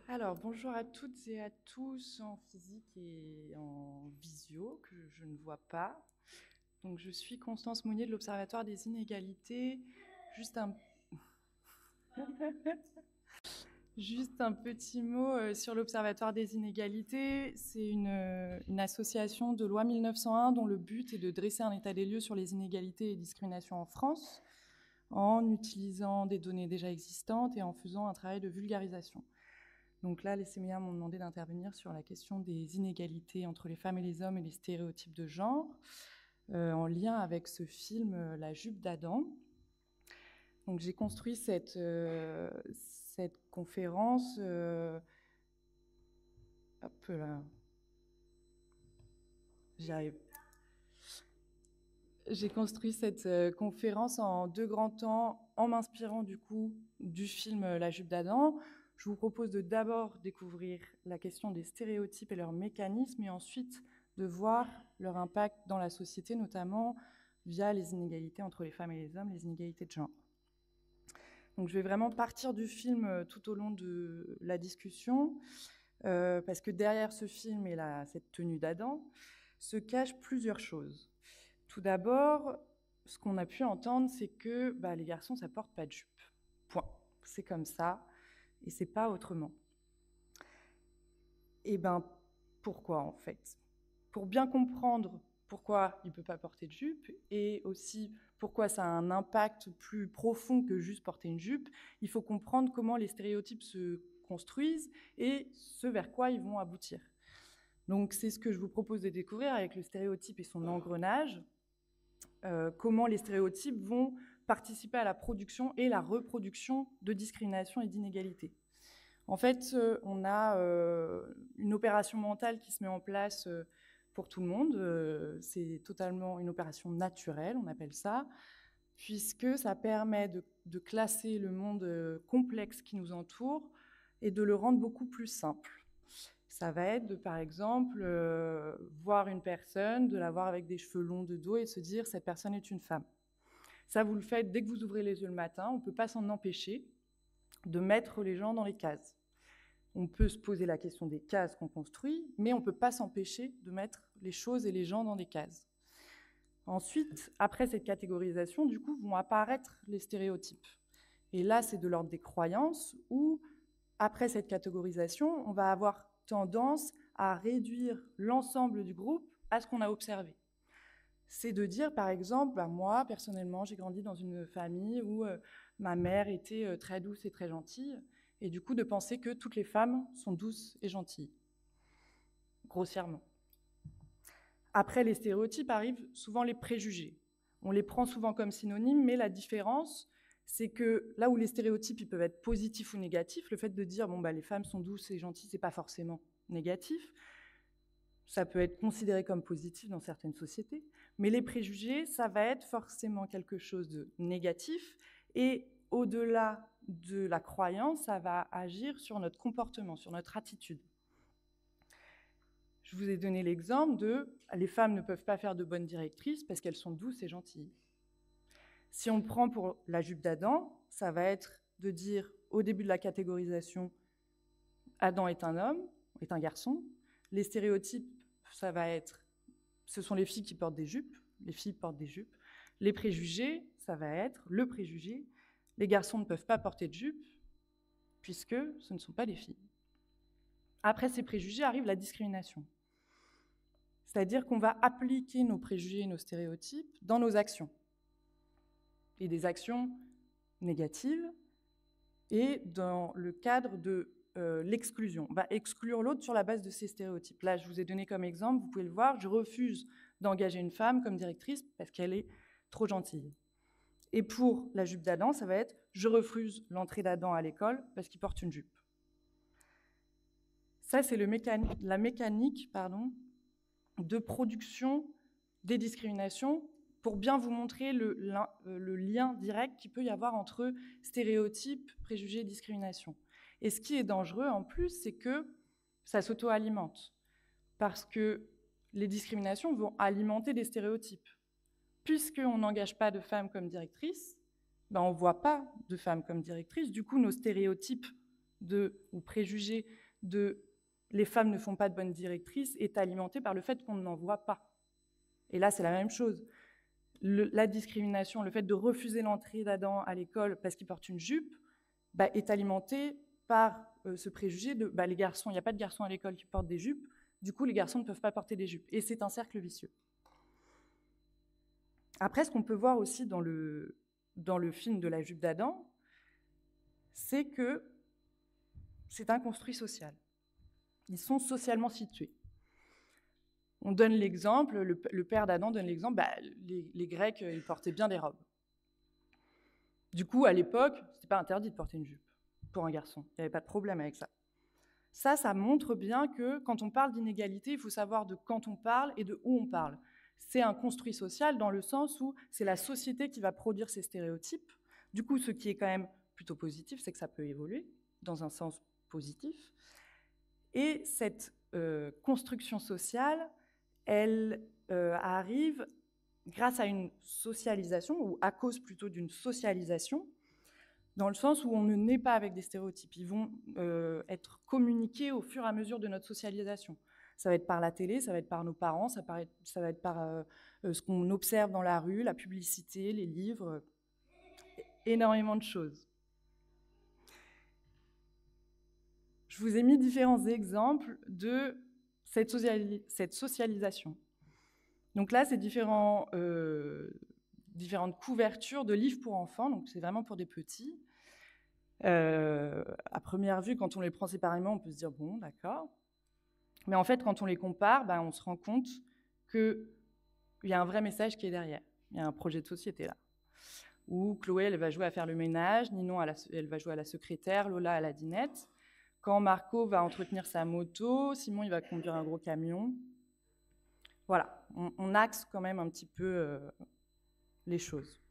Alors, bonjour à toutes et à tous en physique et en visio, que je ne vois pas. Donc, je suis Constance Mounier de l'Observatoire des inégalités. Juste un, Juste un petit mot sur l'Observatoire des inégalités. C'est une association de loi 1901 dont le but est de dresser un état des lieux sur les inégalités et discriminations en France en utilisant des données déjà existantes et en faisant un travail de vulgarisation. Donc là, les séminaires m'ont demandé d'intervenir sur la question des inégalités entre les femmes et les hommes et les stéréotypes de genre, en lien avec ce film La jupe d'Adam. Donc j'ai construit cette conférence. Hop là. J'y arrive. J'ai construit cette conférence en 2 grands temps, en m'inspirant du coup du film La jupe d'Adam. Je vous propose de d'abord découvrir la question des stéréotypes et leurs mécanismes, et ensuite de voir leur impact dans la société, notamment via les inégalités entre les femmes et les hommes, les inégalités de genre. Donc je vais vraiment partir du film tout au long de la discussion, parce que derrière ce film et cette tenue d'Adam se cachent plusieurs choses. Tout d'abord, ce qu'on a pu entendre, c'est que les garçons, ça porte pas de jupe. Point. C'est comme ça, et c'est pas autrement. Et pourquoi en fait? Pour bien comprendre pourquoi il peut pas porter de jupe, et aussi pourquoi ça a un impact plus profond que juste porter une jupe, il faut comprendre comment les stéréotypes se construisent et ce vers quoi ils vont aboutir. Donc c'est ce que je vous propose de découvrir avec le stéréotype et son engrenage. Comment les stéréotypes vont participer à la production et la reproduction de discrimination et d'inégalité. En fait, on a une opération mentale qui se met en place pour tout le monde. C'est totalement une opération naturelle, on appelle ça, puisque ça permet de classer le monde complexe qui nous entoure et de le rendre beaucoup plus simple. Ça va être de, par exemple, voir une personne, de la voir avec des cheveux longs de dos et de se dire « cette personne est une femme ». Ça, vous le faites dès que vous ouvrez les yeux le matin. On ne peut pas s'en empêcher de mettre les gens dans les cases. On peut se poser la question des cases qu'on construit, mais on ne peut pas s'empêcher de mettre les choses et les gens dans des cases. Ensuite, après cette catégorisation, du coup, vont apparaître les stéréotypes. Et là, c'est de l'ordre des croyances où, après cette catégorisation, on va avoir tendance à réduire l'ensemble du groupe à ce qu'on a observé. C'est de dire, par exemple, moi, personnellement, j'ai grandi dans une famille où ma mère était très douce et très gentille, et du coup de penser que toutes les femmes sont douces et gentilles, grossièrement. Après les stéréotypes arrivent souvent les préjugés. On les prend souvent comme synonymes, mais la différence, c'est que là où les stéréotypes ils peuvent être positifs ou négatifs, le fait de dire les femmes sont douces et gentilles, c'est pas forcément négatif. Ça peut être considéré comme positif dans certaines sociétés, mais les préjugés, ça va être forcément quelque chose de négatif, et au-delà de la croyance, ça va agir sur notre comportement, sur notre attitude. Je vous ai donné l'exemple de « les femmes ne peuvent pas faire de bonnes directrices parce qu'elles sont douces et gentilles ». Si on le prend pour la jupe d'Adam, ça va être de dire au début de la catégorisation « Adam est un homme, est un garçon ». Les stéréotypes, ça va être « ce sont les filles qui portent des jupes, les filles portent des jupes ». Les préjugés, ça va être le préjugé « les garçons ne peuvent pas porter de jupe puisque ce ne sont pas des filles ». Après ces préjugés arrive la discrimination. C'est-à-dire qu'on va appliquer nos préjugés et nos stéréotypes dans nos actions. Et des actions négatives, et dans le cadre de l'exclusion. On va exclure l'autre sur la base de ces stéréotypes. Là, je vous ai donné comme exemple, vous pouvez le voir, je refuse d'engager une femme comme directrice parce qu'elle est trop gentille. Et pour la jupe d'Adam, ça va être je refuse l'entrée d'Adam à l'école parce qu'il porte une jupe. Ça, c'est la mécanique de production des discriminations pour bien vous montrer le lien direct qu'il peut y avoir entre stéréotypes, préjugés et discrimination. Et ce qui est dangereux en plus, c'est que ça s'auto-alimente. Parce que les discriminations vont alimenter des stéréotypes. Puisqu'on n'engage pas de femmes comme directrices, on ne voit pas de femmes comme directrices. Du coup, nos stéréotypes ou préjugé de les femmes ne font pas de bonnes directrices est alimenté par le fait qu'on n'en voit pas. Et là, c'est la même chose. La discrimination, le fait de refuser l'entrée d'Adam à l'école parce qu'il porte une jupe, est alimenté par ce préjugé de les garçons, il n'y a pas de garçons à l'école qui portent des jupes, du coup les garçons ne peuvent pas porter des jupes. Et c'est un cercle vicieux. Après, ce qu'on peut voir aussi dans le film de la jupe d'Adam, c'est que c'est un construit social. Ils sont socialement situés. On donne l'exemple, le père d'Adam donne l'exemple, les Grecs, ils portaient bien des robes. Du coup, à l'époque, ce n'était pas interdit de porter une jupe pour un garçon. Il n'y avait pas de problème avec ça. Ça montre bien que quand on parle d'inégalité, il faut savoir de quand on parle et de où on parle. C'est un construit social dans le sens où c'est la société qui va produire ces stéréotypes. Du coup, ce qui est quand même plutôt positif, c'est que ça peut évoluer dans un sens positif. Et cette construction sociale, elle arrive grâce à une socialisation, ou à cause plutôt d'une socialisation, dans le sens où on ne naît pas avec des stéréotypes. Ils vont être communiqués au fur et à mesure de notre socialisation. Ça va être par la télé, ça va être par nos parents, ça va être par ce qu'on observe dans la rue, la publicité, les livres, énormément de choses. Je vous ai mis différents exemples de cette socialisation. Donc là, c'est différentes couvertures de livres pour enfants, donc c'est vraiment pour des petits. À première vue, quand on les prend séparément, on peut se dire, bon, d'accord. Mais en fait, quand on les compare, on se rend compte qu'il y a un vrai message qui est derrière. Il y a un projet de société là. Où Chloé, elle va jouer à faire le ménage, Ninon, elle va jouer à la secrétaire, Lola à la dinette. Quand Marco va entretenir sa moto, Simon, il va conduire un gros camion. Voilà, on axe quand même un petit peu les choses.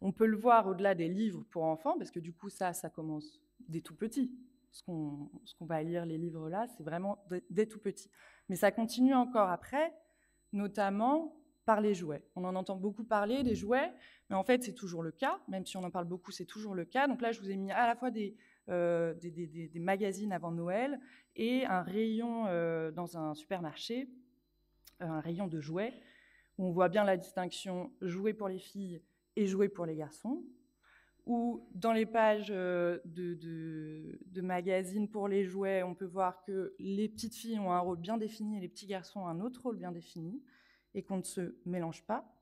On peut le voir au-delà des livres pour enfants, parce que du coup, ça commence dès tout petit. Ce qu'on va lire, les livres là, c'est vraiment dès tout petit. Mais ça continue encore après, notamment par les jouets. On en entend beaucoup parler, des jouets, mais en fait, c'est toujours le cas. Même si on en parle beaucoup, c'est toujours le cas. Donc là, je vous ai mis à la fois des magazines avant Noël et un rayon dans un supermarché, un rayon de jouets, où on voit bien la distinction jouets pour les filles et jouets pour les garçons, ou dans les pages de magazines pour les jouets, on peut voir que les petites filles ont un rôle bien défini et les petits garçons ont un autre rôle bien défini, et qu'on ne se mélange pas.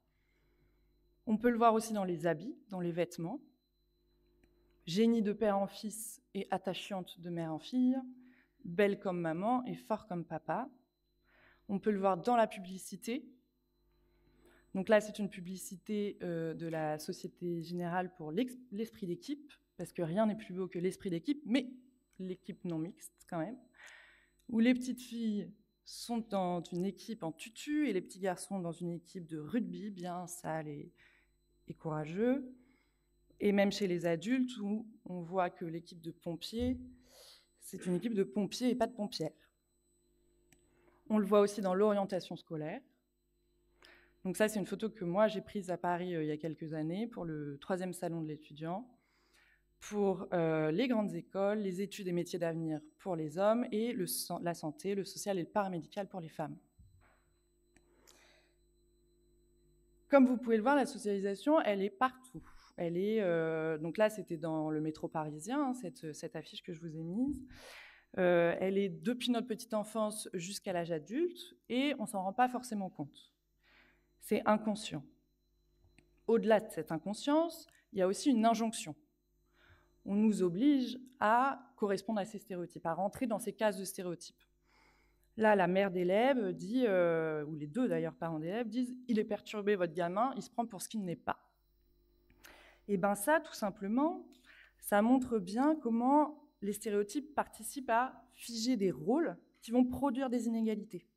On peut le voir aussi dans les habits, dans les vêtements. Génie de père en fils et attachante de mère en fille, belle comme maman et fort comme papa. On peut le voir dans la publicité. Donc là, c'est une publicité de la Société Générale pour l'esprit d'équipe, parce que rien n'est plus beau que l'esprit d'équipe, mais l'équipe non mixte quand même, où les petites filles sont dans une équipe en tutu et les petits garçons dans une équipe de rugby, bien sale et courageux. Et même chez les adultes, où on voit que l'équipe de pompiers, c'est une équipe de pompiers et pas de pompières. On le voit aussi dans l'orientation scolaire. Donc ça, c'est une photo que moi, j'ai prise à Paris il y a quelques années pour le 3e salon de l'étudiant, pour les grandes écoles, les études et métiers d'avenir pour les hommes et la santé, le social et le paramédical pour les femmes. Comme vous pouvez le voir, la socialisation, elle est partout. Elle est, donc là, c'était dans le métro parisien, cette affiche que je vous ai mise. Elle est depuis notre petite enfance jusqu'à l'âge adulte et on ne s'en rend pas forcément compte. C'est inconscient. Au-delà de cette inconscience, il y a aussi une injonction. On nous oblige à correspondre à ces stéréotypes, à rentrer dans ces cases de stéréotypes. Là, la mère d'élève dit, ou les deux d'ailleurs parents d'élèves disent « il est perturbé votre gamin, il se prend pour ce qu'il n'est pas ». Et bien ça, tout simplement, ça montre bien comment les stéréotypes participent à figer des rôles qui vont produire des inégalités.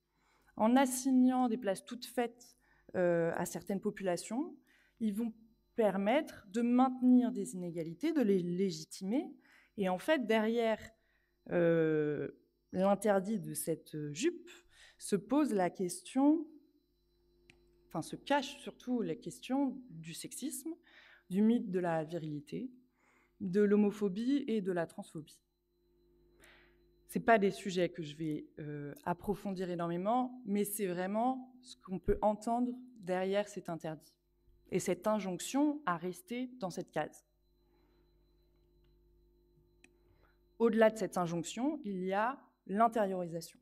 En assignant des places toutes faites à certaines populations, ils vont permettre de maintenir des inégalités, de les légitimer. Et en fait, derrière l'interdit de cette jupe se pose la question, enfin se cache surtout la question du sexisme, du mythe de la virilité, de l'homophobie et de la transphobie. Ce n'est pas des sujets que je vais approfondir énormément, mais c'est vraiment ce qu'on peut entendre derrière cet interdit et cette injonction à rester dans cette case. Au-delà de cette injonction, il y a l'intériorisation.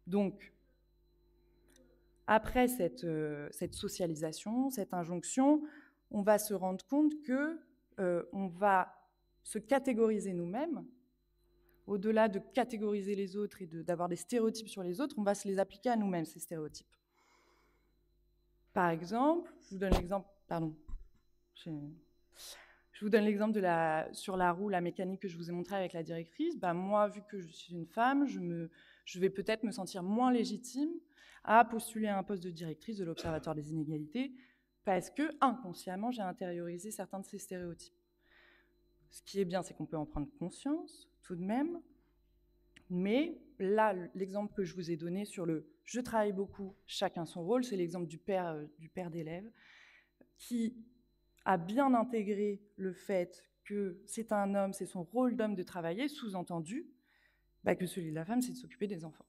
Donc, après cette socialisation, cette injonction, on va se rendre compte qu'on va se catégoriser nous-mêmes. Au-delà de catégoriser les autres et d'avoir des stéréotypes sur les autres, on va se les appliquer à nous-mêmes, ces stéréotypes. Par exemple, je vous donne l'exemple, pardon, je vous donne l'exemple sur la roue, la mécanique que je vous ai montrée avec la directrice. Moi, vu que je suis une femme, je vais peut-être me sentir moins légitime à postuler à un poste de directrice de l'Observatoire des inégalités parce que, inconsciemment, j'ai intériorisé certains de ces stéréotypes. Ce qui est bien, c'est qu'on peut en prendre conscience, tout de même. Mais là, l'exemple que je vous ai donné sur le « je travaille beaucoup, chacun son rôle », c'est l'exemple du père d'élève qui a bien intégré le fait que c'est un homme, c'est son rôle d'homme de travailler, sous-entendu que celui de la femme, c'est de s'occuper des enfants.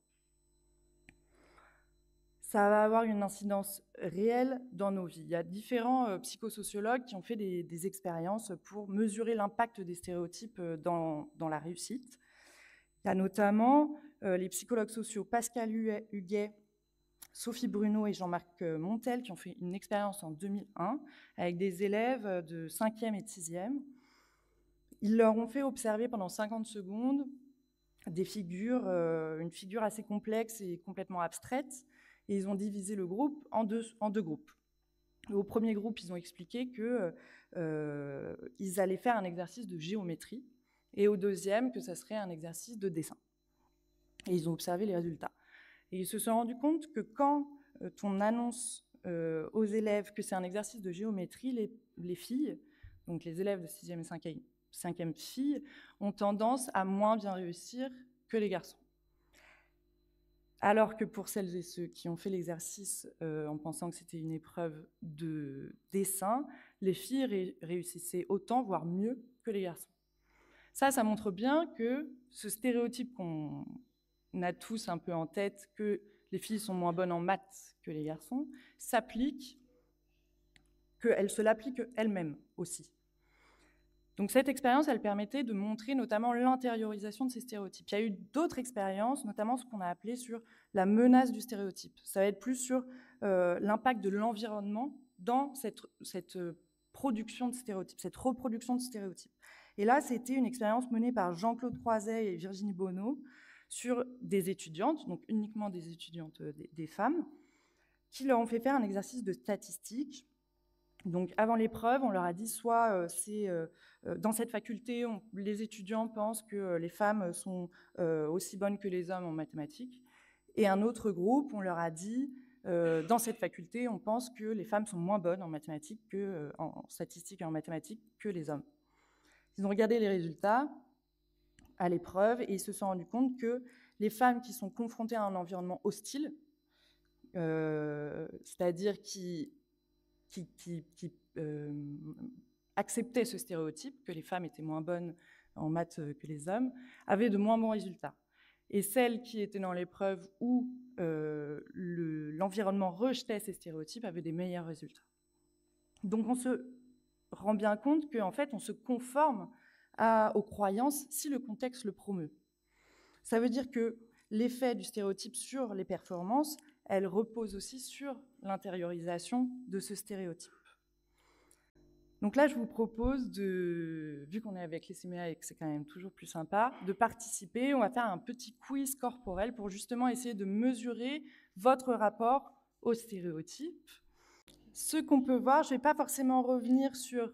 Ça va avoir une incidence réelle dans nos vies. Il y a différents psychosociologues qui ont fait des expériences pour mesurer l'impact des stéréotypes dans la réussite. Il y a notamment les psychologues sociaux Pascal Huguet, Sophie Bruno et Jean-Marc Montel qui ont fait une expérience en 2001 avec des élèves de 5e et de 6e. Ils leur ont fait observer pendant 50 secondes une figure assez complexe et complètement abstraite, et ils ont divisé le groupe en deux groupes. Au premier groupe, ils ont expliqué qu'ils allaient faire un exercice de géométrie, et au deuxième, que ça serait un exercice de dessin. Et ils ont observé les résultats. Et ils se sont rendus compte que quand on annonce aux élèves que c'est un exercice de géométrie, les filles, donc les élèves de 6e et 5e filles, ont tendance à moins bien réussir que les garçons. Alors que pour celles et ceux qui ont fait l'exercice en pensant que c'était une épreuve de dessin, les filles réussissaient autant, voire mieux que les garçons. Ça montre bien que ce stéréotype qu'on a tous un peu en tête, que les filles sont moins bonnes en maths que les garçons, qu'elles se l'appliquent elles-mêmes aussi. Donc cette expérience, elle permettait de montrer notamment l'intériorisation de ces stéréotypes. Il y a eu d'autres expériences, notamment ce qu'on a appelé sur la menace du stéréotype. Ça va être plus sur l'impact de l'environnement dans cette production de stéréotypes, cette reproduction de stéréotypes. Et là, c'était une expérience menée par Jean-Claude Croiset et Virginie Bonneau sur des étudiantes, donc uniquement des étudiantes, des femmes, qui leur ont fait faire un exercice de statistique. Donc, avant l'épreuve, on leur a dit soit dans cette faculté, les étudiants pensent que les femmes sont aussi bonnes que les hommes en mathématiques. Et un autre groupe, on leur a dit dans cette faculté, on pense que les femmes sont moins bonnes en mathématiques en statistiques et en mathématiques que les hommes. Ils ont regardé les résultats à l'épreuve et ils se sont rendus compte que les femmes qui sont confrontées à un environnement hostile, c'est-à-dire qui acceptaient ce stéréotype, que les femmes étaient moins bonnes en maths que les hommes, avaient de moins bons résultats. Et celles qui étaient dans l'épreuve où l'environnement rejetait ces stéréotypes avaient des meilleurs résultats. Donc on se rend bien compte qu'en fait, on se conforme aux croyances si le contexte le promeut. Ça veut dire que l'effet du stéréotype sur les performances, elle repose aussi sur l'intériorisation de ce stéréotype. Donc là, je vous propose, vu qu'on est avec les CMA et que c'est quand même toujours plus sympa, de participer. On va faire un petit quiz corporel pour justement essayer de mesurer votre rapport aux stéréotypes. Ce qu'on peut voir, je ne vais pas forcément revenir sur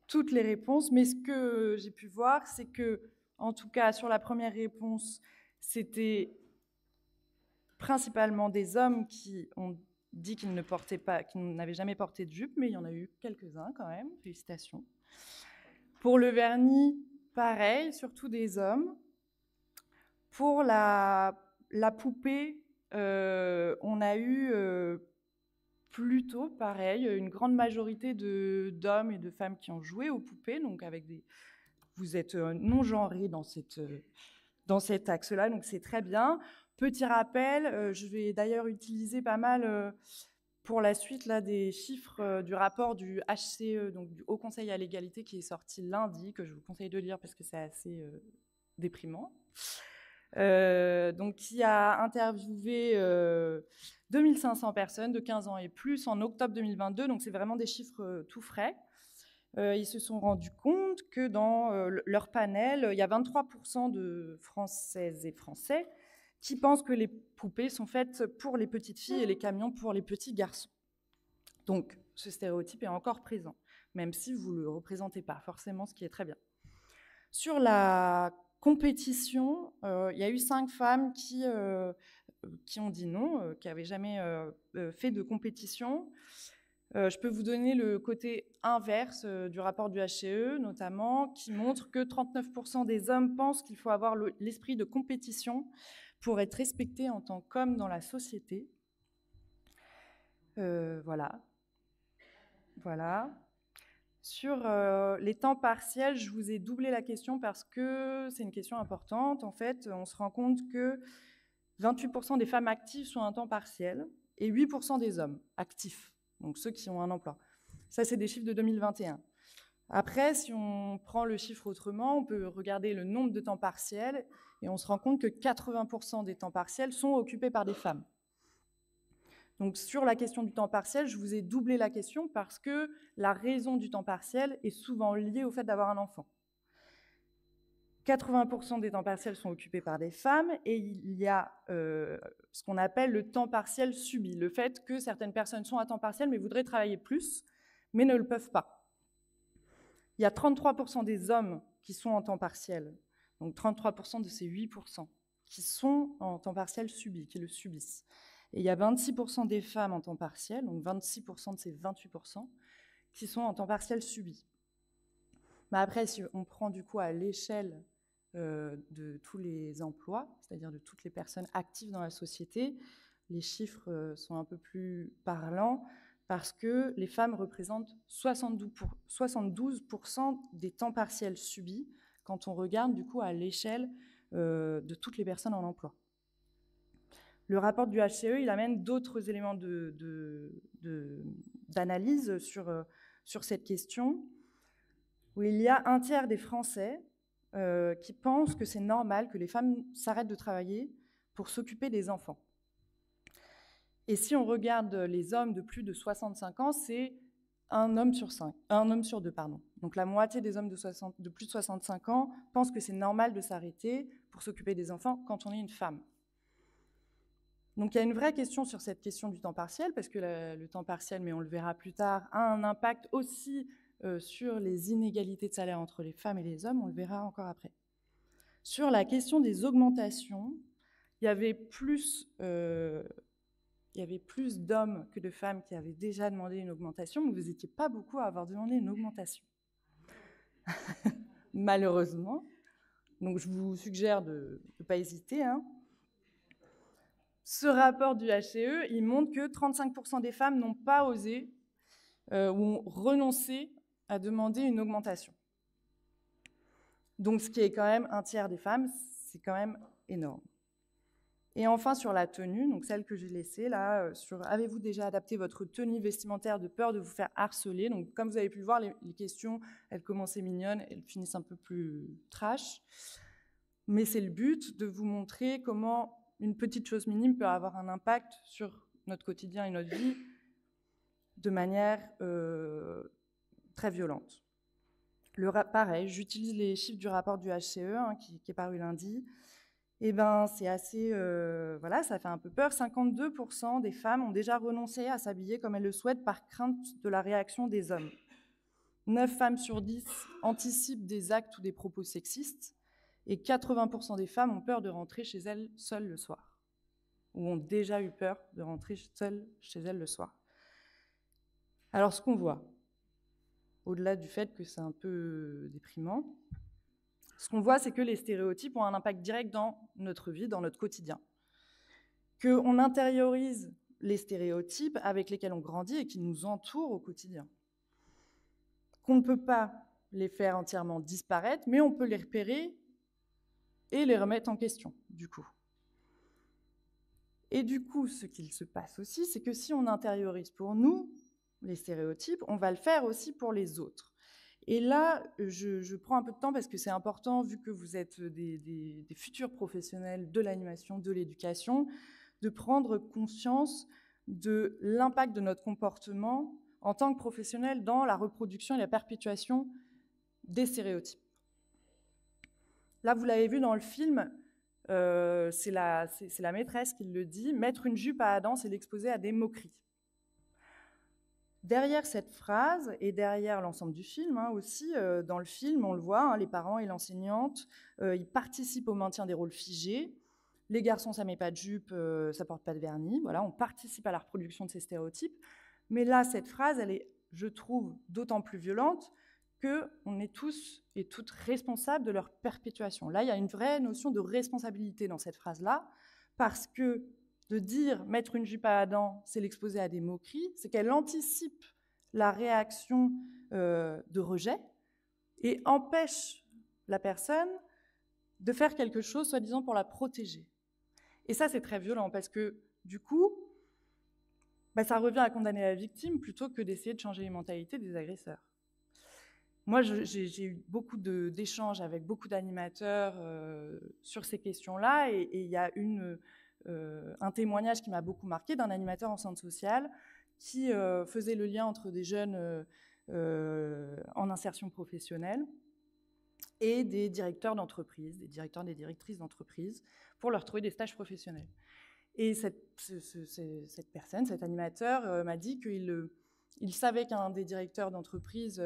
toutes les réponses, mais ce que j'ai pu voir, c'est que, en tout cas, sur la première réponse, c'était principalement des hommes qui ont dit qu'ils n'avaient jamais porté de jupe, mais il y en a eu quelques-uns quand même, félicitations. Pour le vernis, pareil, surtout des hommes. Pour la poupée, on a eu plutôt pareil, une grande majorité d'hommes et de femmes qui ont joué aux poupées, donc vous êtes non genrés dans cette dans cet axe-là, donc c'est très bien. Petit rappel, je vais d'ailleurs utiliser pas mal pour la suite là, des chiffres du rapport du HCE, donc du Haut Conseil à l'égalité, qui est sorti lundi, que je vous conseille de lire parce que c'est assez déprimant. Donc, qui a interviewé 2500 personnes de 15 ans et plus en octobre 2022, donc c'est vraiment des chiffres tout frais. Ils se sont rendus compte que dans leur panel, il y a 23% de Françaises et Français qui pensent que les poupées sont faites pour les petites filles et les camions pour les petits garçons. Donc, ce stéréotype est encore présent, même si vous ne le représentez pas forcément, ce qui est très bien. Sur la compétition, il y a eu 5 femmes qui ont dit non, qui n'avaient jamais fait de compétition. Je peux vous donner le côté inverse du rapport du HCE, notamment, qui montre que 39% des hommes pensent qu'il faut avoir l'esprit de compétition pour être respecté en tant qu'homme dans la société. Voilà. Sur les temps partiels, je vous ai doublé la question parce que c'est une question importante. En fait, on se rend compte que 28% des femmes actives sont à temps partiel et 8% des hommes actifs, donc ceux qui ont un emploi. Ça, c'est des chiffres de 2021. Après, si on prend le chiffre autrement, on peut regarder le nombre de temps partiels et on se rend compte que 80% des temps partiels sont occupés par des femmes. Donc, sur la question du temps partiel, je vous ai doublé la question parce que la raison du temps partiel est souvent liée au fait d'avoir un enfant. 80% des temps partiels sont occupés par des femmes et il y a ce qu'on appelle le temps partiel subi, le fait que certaines personnes sont à temps partiel mais voudraient travailler plus, mais ne le peuvent pas. Il y a 33% des hommes qui sont en temps partiel, donc 33% de ces 8% qui sont en temps partiel subi, qui le subissent. Et il y a 26% des femmes en temps partiel, donc 26% de ces 28%, qui sont en temps partiel subi. Mais après, si on prend du coup à l'échelle de tous les emplois, c'est-à-dire de toutes les personnes actives dans la société, les chiffres sont un peu plus parlants parce que les femmes représentent 72% des temps partiels subis quand on regarde du coup à l'échelle de toutes les personnes en emploi. Le rapport du HCE, il amène d'autres éléments d'analyse sur cette question, où il y a un tiers des Français qui pensent que c'est normal que les femmes s'arrêtent de travailler pour s'occuper des enfants. Et si on regarde les hommes de plus de 65 ans, c'est un homme sur deux. Donc la moitié des hommes de plus de 65 ans pensent que c'est normal de s'arrêter pour s'occuper des enfants quand on est une femme. Donc il y a une vraie question sur cette question du temps partiel, parce que le temps partiel, mais on le verra plus tard, a un impact aussi sur les inégalités de salaire entre les femmes et les hommes, on le verra encore après. Sur la question des augmentations, il y avait plus d'hommes que de femmes qui avaient déjà demandé une augmentation, mais vous n'étiez pas beaucoup à avoir demandé une augmentation. Malheureusement. Donc je vous suggère de ne pas hésiter. Ce rapport du HCE, il montre que 35% des femmes n'ont pas osé ou ont renoncé à demander une augmentation. Donc ce qui est quand même un tiers des femmes, c'est quand même énorme. Et enfin, sur la tenue, donc celle que j'ai laissée là, sur avez-vous déjà adapté votre tenue vestimentaire de peur de vous faire harceler? Donc comme vous avez pu le voir, les questions, elles commençaient mignonnes, elles finissent un peu plus trash. Mais c'est le but de vous montrer comment une petite chose minime peut avoir un impact sur notre quotidien et notre vie de manière très violente. Pareil, j'utilise les chiffres du rapport du HCE qui est paru lundi. Eh ben, c'est assez, voilà, ça fait un peu peur. 52% des femmes ont déjà renoncé à s'habiller comme elles le souhaitent par crainte de la réaction des hommes. 9 femmes sur 10 anticipent des actes ou des propos sexistes et 80% des femmes ont peur de rentrer chez elles seules le soir, ou ont déjà eu peur de rentrer seules chez elles le soir. Alors, ce qu'on voit, au-delà du fait que c'est un peu déprimant, ce qu'on voit, c'est que les stéréotypes ont un impact direct dans notre vie, dans notre quotidien. Qu'on intériorise les stéréotypes avec lesquels on grandit et qui nous entourent au quotidien. Qu'on ne peut pas les faire entièrement disparaître, mais on peut les repérer et les remettre en question, du coup. Et du coup, ce qu'il se passe aussi, c'est que si on intériorise pour nous les stéréotypes, on va le faire aussi pour les autres. Et là, je prends un peu de temps parce que c'est important, vu que vous êtes des futurs professionnels de l'animation, de l'éducation, de prendre conscience de l'impact de notre comportement en tant que professionnel dans la reproduction et la perpétuation des stéréotypes. Là, vous l'avez vu dans le film, c'est la maîtresse qui le dit, mettre une jupe à Adam, c'est l'exposer à des moqueries. Derrière cette phrase et derrière l'ensemble du film aussi, dans le film, on le voit, les parents et l'enseignante, ils participent au maintien des rôles figés. Les garçons, ça met pas de jupe, ça porte pas de vernis. Voilà, on participe à la reproduction de ces stéréotypes. Mais là, cette phrase, elle est, je trouve, d'autant plus violente qu'on est tous et toutes responsables de leur perpétuation. Là, il y a une vraie notion de responsabilité dans cette phrase-là, parce que de dire mettre une jupe à Adam, c'est l'exposer à des moqueries, c'est qu'elle anticipe la réaction de rejet et empêche la personne de faire quelque chose, soi-disant, pour la protéger. Et ça, c'est très violent, parce que, du coup, ça revient à condamner la victime plutôt que d'essayer de changer les mentalités des agresseurs. Moi, j'ai eu beaucoup d'échanges avec beaucoup d'animateurs sur ces questions-là, et il y a un témoignage qui m'a beaucoup marqué d'un animateur en centre social qui faisait le lien entre des jeunes en insertion professionnelle et des directeurs d'entreprise, des directeurs et des directrices d'entreprise, pour leur trouver des stages professionnels. Et cette personne, cet animateur, m'a dit qu'il savait qu'un des directeurs d'entreprise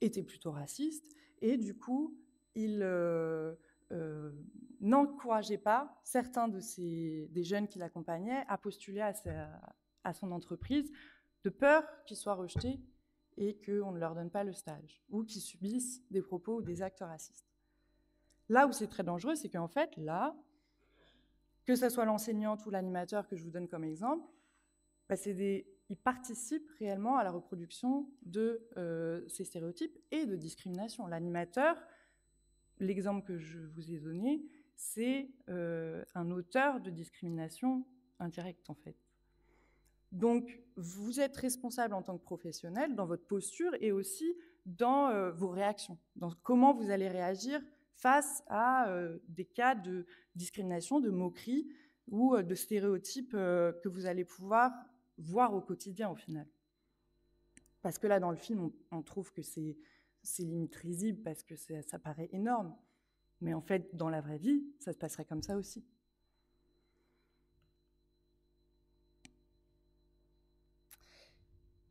était plutôt raciste, et du coup, il n'encourageait pas certains des jeunes qui l'accompagnaient à postuler à son entreprise, de peur qu'ils soient rejetés et qu'on ne leur donne pas le stage, ou qu'ils subissent des propos ou des actes racistes. Là où c'est très dangereux, c'est qu'en fait, là, que ce soit l'enseignante ou l'animateur que je vous donne comme exemple, ils participent réellement à la reproduction de ces stéréotypes et de discrimination. L'animateur, l'exemple que je vous ai donné, c'est un auteur de discrimination indirecte, en fait. Donc, vous êtes responsable en tant que professionnel dans votre posture et aussi dans vos réactions, dans comment vous allez réagir face à des cas de discrimination, de moquerie ou de stéréotypes que vous allez pouvoir voir au quotidien au final. Parce que là, dans le film, on trouve que c'est limite risible parce que ça paraît énorme. Mais en fait, dans la vraie vie, ça se passerait comme ça aussi.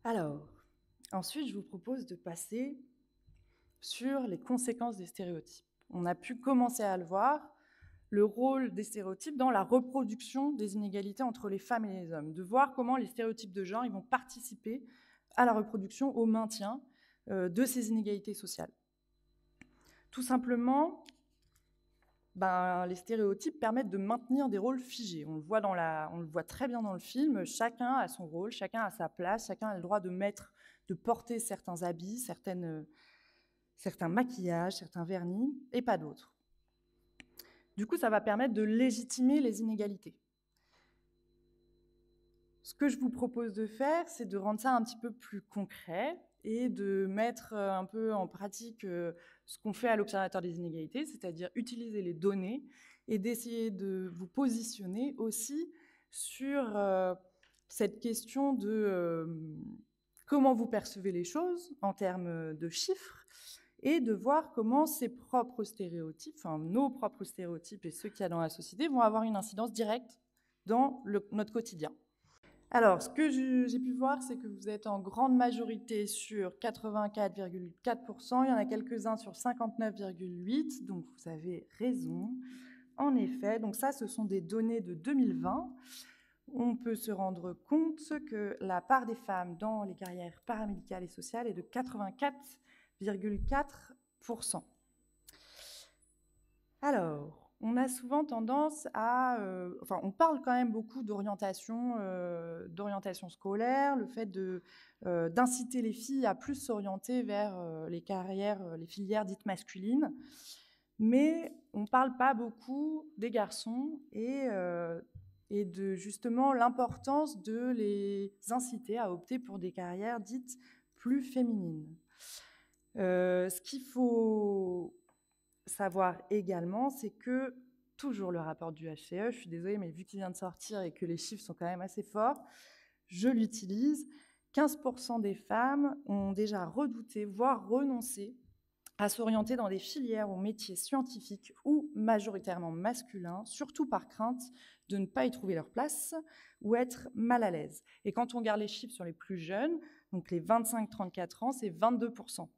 Alors, ensuite, je vous propose de passer sur les conséquences des stéréotypes. On a pu commencer à le voir, le rôle des stéréotypes dans la reproduction des inégalités entre les femmes et les hommes, de voir comment les stéréotypes de genre ils vont participer à la reproduction, au maintien de ces inégalités sociales. Tout simplement, les stéréotypes permettent de maintenir des rôles figés. On le voit très bien dans le film, chacun a son rôle, chacun a sa place, chacun a le droit de porter certains habits, certains maquillages, certains vernis, et pas d'autres. Du coup, ça va permettre de légitimer les inégalités. Ce que je vous propose de faire, c'est de rendre ça un petit peu plus concret et de mettre un peu en pratique ce qu'on fait à l'Observatoire des inégalités, c'est-à-dire utiliser les données et d'essayer de vous positionner aussi sur cette question de comment vous percevez les choses en termes de chiffres, et de voir comment ces propres stéréotypes, nos propres stéréotypes et ceux qu'il y a dans la société vont avoir une incidence directe dans notre quotidien. Alors, ce que j'ai pu voir, c'est que vous êtes en grande majorité sur 84,4%, il y en a quelques-uns sur 59,8%, donc vous avez raison. En effet, donc ça, ce sont des données de 2020. On peut se rendre compte que la part des femmes dans les carrières paramédicales et sociales est de 84,4%. Alors, on a souvent tendance on parle quand même beaucoup d'orientation scolaire, le fait d'inciter les filles à plus s'orienter vers les filières dites masculines. Mais on ne parle pas beaucoup des garçons et de justement l'importance de les inciter à opter pour des carrières dites plus féminines. Ce qu'il faut savoir également, c'est que toujours le rapport du HCE, je suis désolée, mais vu qu'il vient de sortir et que les chiffres sont quand même assez forts, je l'utilise. 15% des femmes ont déjà redouté, voire renoncé à s'orienter dans des filières ou métiers scientifiques ou majoritairement masculins, surtout par crainte de ne pas y trouver leur place ou être mal à l'aise. Et quand on regarde les chiffres sur les plus jeunes, donc les 25-34 ans, c'est 22%.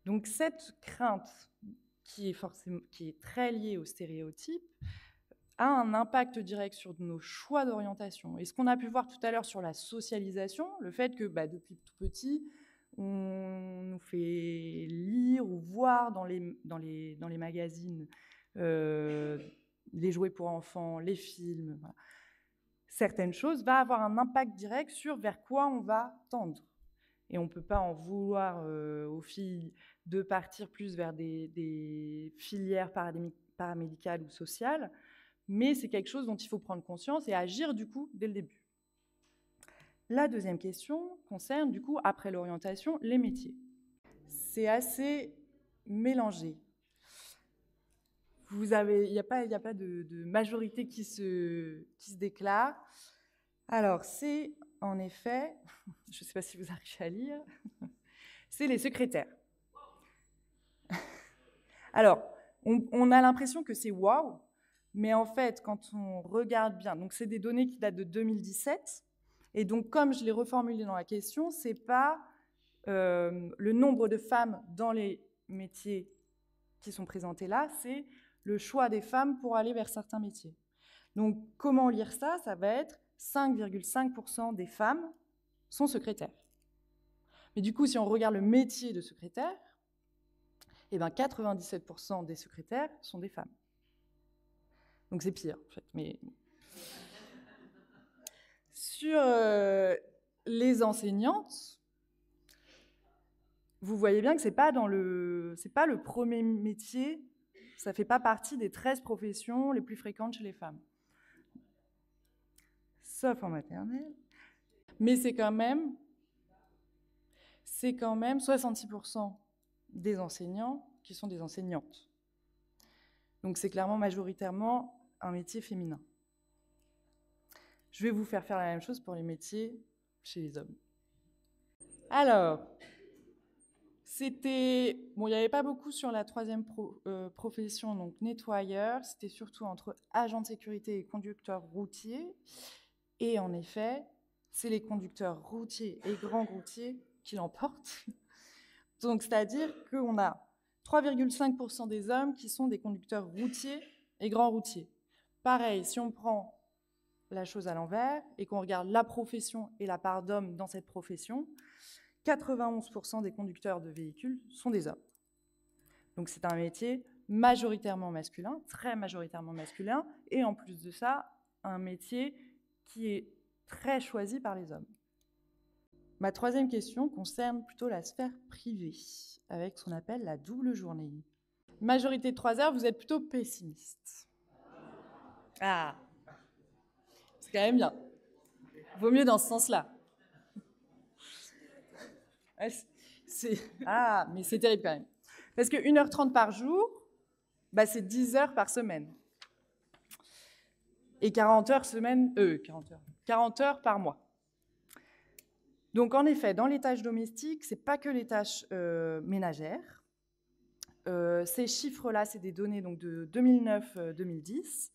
Donc cette crainte qui est très liée aux stéréotypes a un impact direct sur nos choix d'orientation. Et ce qu'on a pu voir tout à l'heure sur la socialisation, le fait que depuis tout petit, on nous fait lire ou voir dans les magazines les jouets pour enfants, les films, voilà, certaines choses, va avoir un impact direct sur vers quoi on va tendre. Et on ne peut pas en vouloir aux filles de partir plus vers des filières paramédicales ou sociales, mais c'est quelque chose dont il faut prendre conscience et agir du coup dès le début. La deuxième question concerne du coup, après l'orientation, les métiers. C'est assez mélangé. Il n'y a pas de majorité qui se déclare. Alors, c'est en effet, je ne sais pas si vous arrivez à lire, c'est les secrétaires. Alors, on a l'impression que c'est waouh, mais en fait, quand on regarde bien, donc c'est des données qui datent de 2017, et donc comme je l'ai reformulé dans la question, c'est pas le nombre de femmes dans les métiers qui sont présentés là, c'est le choix des femmes pour aller vers certains métiers. Donc, comment lire ça? Ça va être 5,5% des femmes sont secrétaires. Mais du coup, si on regarde le métier de secrétaire, eh ben 97% des secrétaires sont des femmes. Donc c'est pire, en fait. Mais sur les enseignantes, vous voyez bien que c'est pas le premier métier, ça fait pas partie des 13 professions les plus fréquentes chez les femmes. Sauf en maternelle. Mais c'est quand même 66% des enseignants qui sont des enseignantes. Donc c'est clairement majoritairement un métier féminin. Je vais vous faire la même chose pour les métiers chez les hommes. Alors, il n'y avait pas beaucoup sur la troisième profession, donc nettoyeur. C'était surtout entre agent de sécurité et conducteur routier. Et en effet, c'est les conducteurs routiers et grands routiers qui l'emportent. Donc, c'est-à-dire qu'on a 3,5% des hommes qui sont des conducteurs routiers et grands routiers. Pareil, si on prend la chose à l'envers et qu'on regarde la profession et la part d'hommes dans cette profession, 91% des conducteurs de véhicules sont des hommes. Donc c'est un métier majoritairement masculin, très majoritairement masculin, et en plus de ça, un métier qui est très choisi par les hommes. Ma troisième question concerne plutôt la sphère privée, avec ce qu'on appelle la double journée. Majorité de 3 heures, vous êtes plutôt pessimiste. Ah, c'est quand même bien. Vaut mieux dans ce sens-là. Mais c'est terrible quand même. Parce que 1h30 par jour, c'est 10 heures par semaine. Et 40 heures par mois. Donc en effet, dans les tâches domestiques, ce n'est pas que les tâches ménagères. Ces chiffres-là, c'est des données donc, de 2009-2010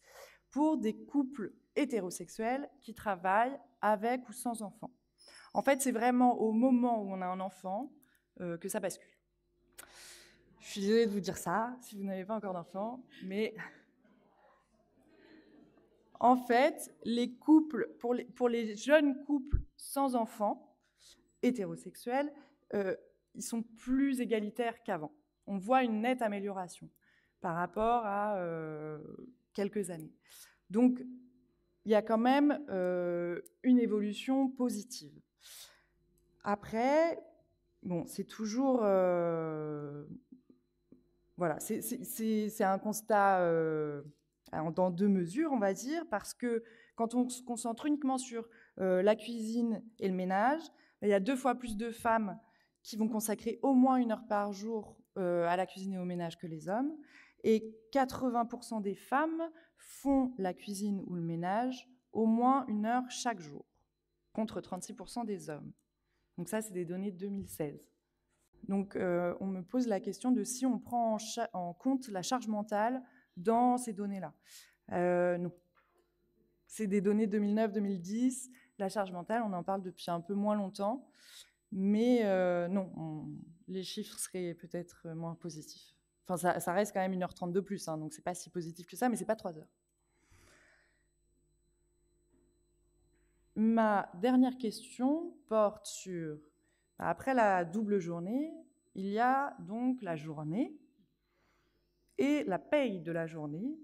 pour des couples hétérosexuels qui travaillent avec ou sans enfants. En fait, c'est vraiment au moment où on a un enfant que ça bascule. Je suis désolée de vous dire ça, si vous n'avez pas encore d'enfant, mais en fait, les couples, pour les jeunes couples sans enfants, hétérosexuels, ils sont plus égalitaires qu'avant. On voit une nette amélioration par rapport à quelques années. Donc, il y a quand même une évolution positive. Après, bon, c'est toujours Voilà, c'est un constat dans 2 mesures, on va dire, parce que quand on se concentre uniquement sur la cuisine et le ménage, il y a 2 fois plus de femmes qui vont consacrer au moins 1 heure par jour à la cuisine et au ménage que les hommes. Et 80% des femmes font la cuisine ou le ménage au moins 1 heure chaque jour, contre 36% des hommes. Donc ça, c'est des données de 2016. Donc, on me pose la question de si on prend en compte la charge mentale dans ces données-là. Non. C'est des données 2009-2010. La charge mentale, on en parle depuis un peu moins longtemps. Mais non, les chiffres seraient peut-être moins positifs. Enfin, ça reste quand même 1h30 de plus, hein, donc c'est pas si positif que ça, mais c'est pas 3 heures. Ma dernière question porte sur, après la double journée, il y a donc la journée et la paye de la journée.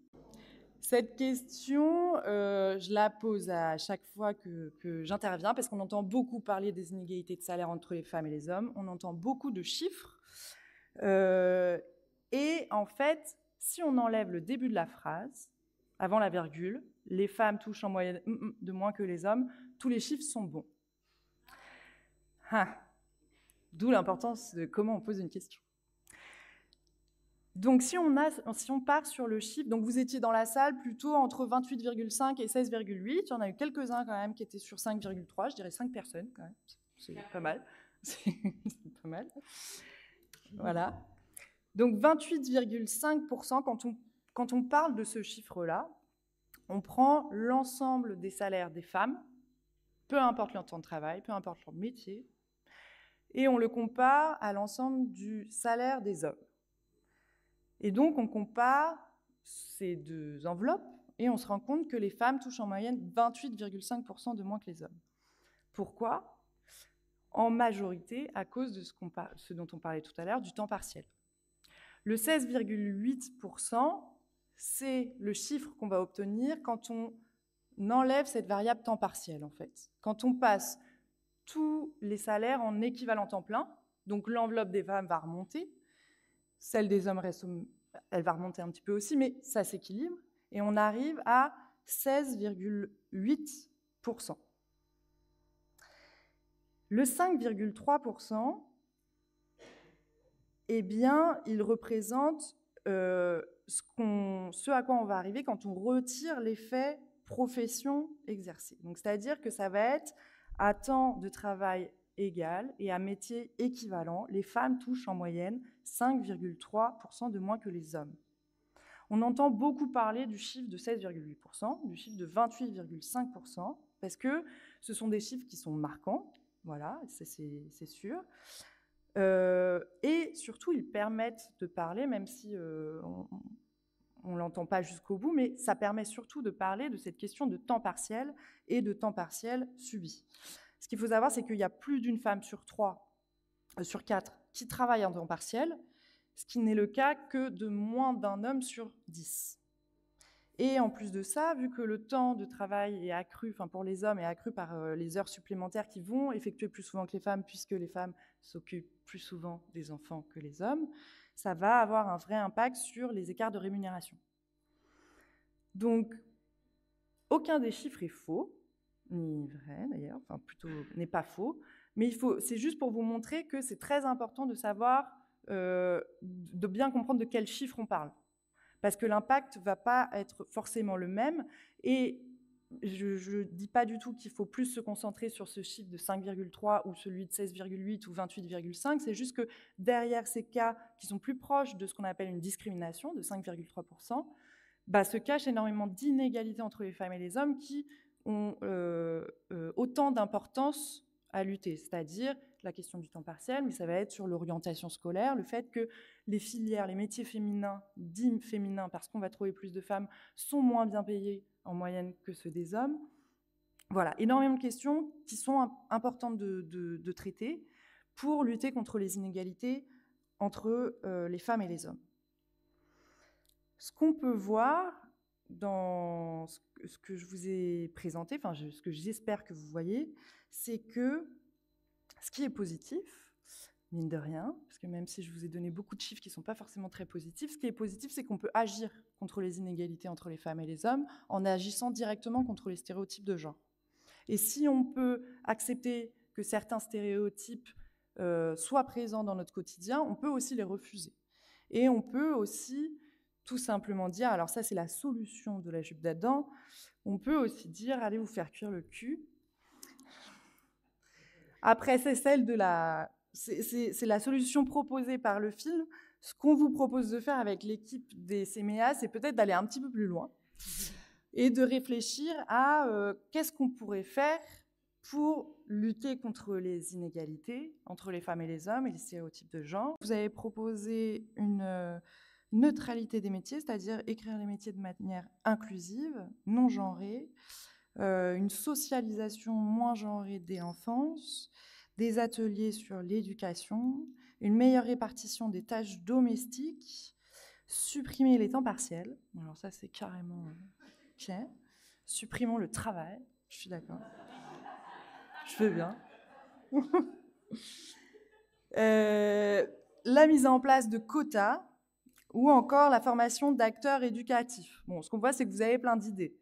Cette question, je la pose à chaque fois que j'interviens, parce qu'on entend beaucoup parler des inégalités de salaire entre les femmes et les hommes, on entend beaucoup de chiffres, et en fait, si on enlève le début de la phrase, avant la virgule, les femmes touchent en moyenne de moins que les hommes, tous les chiffres sont bons. D'où l'importance de comment on pose une question. Donc, si on part sur le chiffre, donc vous étiez dans la salle plutôt entre 28,5 et 16,8. Il y en a eu quelques-uns quand même qui étaient sur 5,3. Je dirais 5 personnes quand même. C'est pas mal. C'est pas mal. Voilà. Donc, 28,5%, quand on parle de ce chiffre-là, on prend l'ensemble des salaires des femmes, peu importe leur temps de travail, peu importe leur métier, et on le compare à l'ensemble du salaire des hommes. Et donc, on compare ces 2 enveloppes et on se rend compte que les femmes touchent en moyenne 28,5% de moins que les hommes. Pourquoi ? En majorité, à cause de ce dont on parlait tout à l'heure, du temps partiel. Le 16,8%, c'est le chiffre qu'on va obtenir quand on enlève cette variable temps partiel, en fait. Quand on passe tous les salaires en équivalent temps plein, donc l'enveloppe des femmes va remonter, celle des hommes elle va remonter un petit peu aussi, mais ça s'équilibre, et on arrive à 16,8%. Le 5,3%, eh bien, il représente ce à quoi on va arriver quand on retire l'effet profession exercée. Donc, c'est-à-dire que ça va être à temps de travail égal et à métier équivalent, les femmes touchent en moyenne 5,3% de moins que les hommes. On entend beaucoup parler du chiffre de 16,8%, du chiffre de 28,5%, parce que ce sont des chiffres qui sont marquants, voilà, c'est sûr. Et surtout, ils permettent de parler, même si on ne l'entend pas jusqu'au bout, mais ça permet surtout de parler de cette question de temps partiel et de temps partiel subi. Ce qu'il faut savoir, c'est qu'il y a plus d'une femme sur 4 qui travaille en temps partiel, ce qui n'est le cas que de moins d'un homme sur 10. Et en plus de ça, vu que le temps de travail est accru, pour les hommes, est accru par les heures supplémentaires qu'ils vont effectuer plus souvent que les femmes, puisque les femmes s'occupent plus souvent des enfants que les hommes, ça va avoir un vrai impact sur les écarts de rémunération. Donc, aucun des chiffres est faux, ni vrai d'ailleurs, plutôt n'est pas faux, mais c'est juste pour vous montrer que c'est très important de savoir, de bien comprendre de quel chiffre on parle. Parce que l'impact ne va pas être forcément le même. Et je ne dis pas du tout qu'il faut plus se concentrer sur ce chiffre de 5,3 ou celui de 16,8 ou 28,5. C'est juste que derrière ces cas qui sont plus proches de ce qu'on appelle une discrimination de 5,3%, se cachent énormément d'inégalités entre les femmes et les hommes qui ont autant d'importance à lutter, c'est-à-dire la question du temps partiel, mais ça va être sur l'orientation scolaire, le fait que les filières, les métiers féminins, dits féminins, parce qu'on va trouver plus de femmes, sont moins bien payés en moyenne que ceux des hommes. Voilà, énormément de questions qui sont importantes de traiter pour lutter contre les inégalités entre les femmes et les hommes. Ce qu'on peut voir dans ce que je vous ai présenté, ce que j'espère que vous voyez, c'est que ce qui est positif, mine de rien, parce que même si je vous ai donné beaucoup de chiffres qui ne sont pas forcément très positifs, ce qui est positif, c'est qu'on peut agir contre les inégalités entre les femmes et les hommes en agissant directement contre les stéréotypes de genre. Et si on peut accepter que certains stéréotypes soient présents dans notre quotidien, on peut aussi les refuser. Et on peut aussi tout simplement dire, alors ça c'est la solution de la jupe d'Adam, on peut aussi dire, allez vous faire cuire le cul. Après, c'est celle de la... C'est la solution proposée par le film. Ce qu'on vous propose de faire avec l'équipe des CMEA, c'est peut-être d'aller un petit peu plus loin et de réfléchir à qu'est-ce qu'on pourrait faire pour lutter contre les inégalités entre les femmes et les hommes et les stéréotypes de genre. Vous avez proposé une neutralité des métiers, c'est-à-dire écrire les métiers de manière inclusive, non genrée, une socialisation moins genrée dès l'enfance, des ateliers sur l'éducation, une meilleure répartition des tâches domestiques, supprimer les temps partiels. Alors ça, c'est carrément... OK. Supprimons le travail. Je suis d'accord. Je veux bien. La mise en place de quotas ou encore la formation d'acteurs éducatifs. Bon, ce qu'on voit, c'est que vous avez plein d'idées.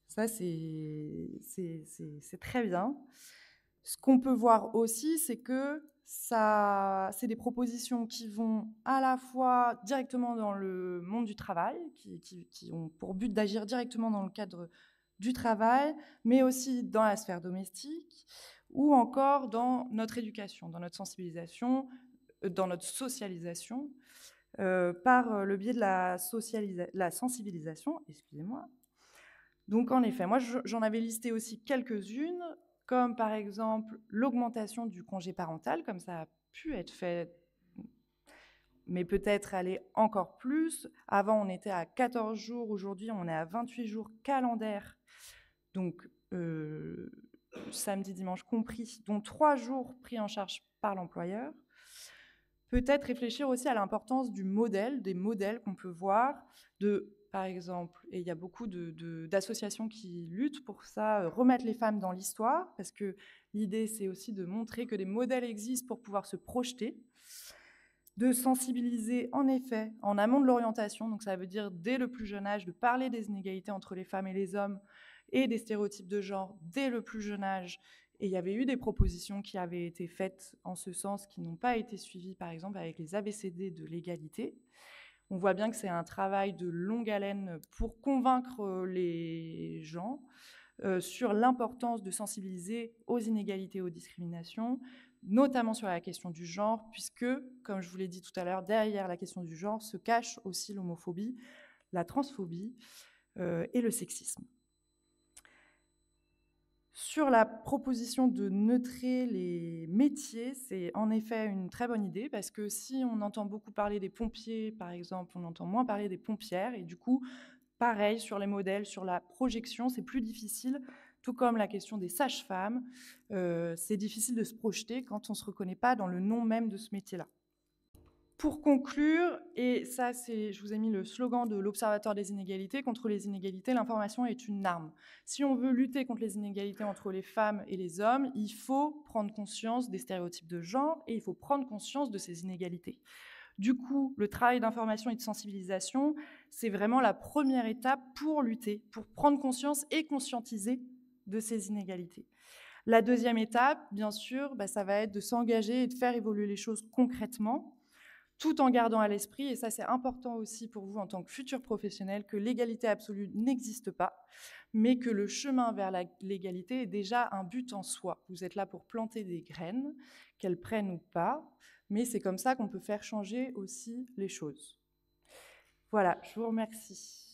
Ça, c'est très bien. Ce qu'on peut voir aussi, c'est que c'est des propositions qui vont à la fois directement dans le monde du travail, qui ont pour but d'agir directement dans le cadre du travail, mais aussi dans la sphère domestique, ou encore dans notre éducation, dans notre sensibilisation, dans notre socialisation, par le biais de la sensibilisation, excusez-moi. Donc en effet, moi j'en avais listé aussi quelques-unes, comme par exemple l'augmentation du congé parental, comme ça a pu être fait, mais peut-être aller encore plus. Avant, on était à 14 jours, aujourd'hui, on est à 28 jours calendaires, donc samedi, dimanche compris, dont 3 jours pris en charge par l'employeur. Peut-être réfléchir aussi à l'importance du modèle, des modèles qu'on peut voir, par exemple, et il y a beaucoup d'associations qui luttent pour ça, remettre les femmes dans l'histoire, parce que l'idée, c'est aussi de montrer que des modèles existent pour pouvoir se projeter, de sensibiliser, en effet, en amont de l'orientation, donc ça veut dire dès le plus jeune âge, de parler des inégalités entre les femmes et les hommes et des stéréotypes de genre dès le plus jeune âge. Et il y avait eu des propositions qui avaient été faites en ce sens, qui n'ont pas été suivies, par exemple, avec les ABCD de l'égalité. On voit bien que c'est un travail de longue haleine pour convaincre les gens sur l'importance de sensibiliser aux inégalités et aux discriminations, notamment sur la question du genre, puisque, comme je vous l'ai dit tout à l'heure, derrière la question du genre se cache aussi l'homophobie, la transphobie et le sexisme. Sur la proposition de neutrer les métiers, c'est en effet une très bonne idée parce que si on entend beaucoup parler des pompiers, par exemple, on entend moins parler des pompières et du coup, pareil, sur les modèles, sur la projection, c'est plus difficile, tout comme la question des sages-femmes, c'est difficile de se projeter quand on ne se reconnaît pas dans le nom même de ce métier-là. Pour conclure, et ça, je vous ai mis le slogan de l'Observatoire des inégalités, contre les inégalités, l'information est une arme. Si on veut lutter contre les inégalités entre les femmes et les hommes, il faut prendre conscience des stéréotypes de genre et il faut prendre conscience de ces inégalités. Du coup, le travail d'information et de sensibilisation, c'est vraiment la première étape pour lutter, pour prendre conscience et conscientiser de ces inégalités. La deuxième étape, bien sûr, ça va être de s'engager et de faire évoluer les choses concrètement, tout en gardant à l'esprit, et ça c'est important aussi pour vous en tant que futur professionnel, que l'égalité absolue n'existe pas, mais que le chemin vers l'égalité est déjà un but en soi. Vous êtes là pour planter des graines, qu'elles prennent ou pas, mais c'est comme ça qu'on peut faire changer aussi les choses. Voilà, je vous remercie.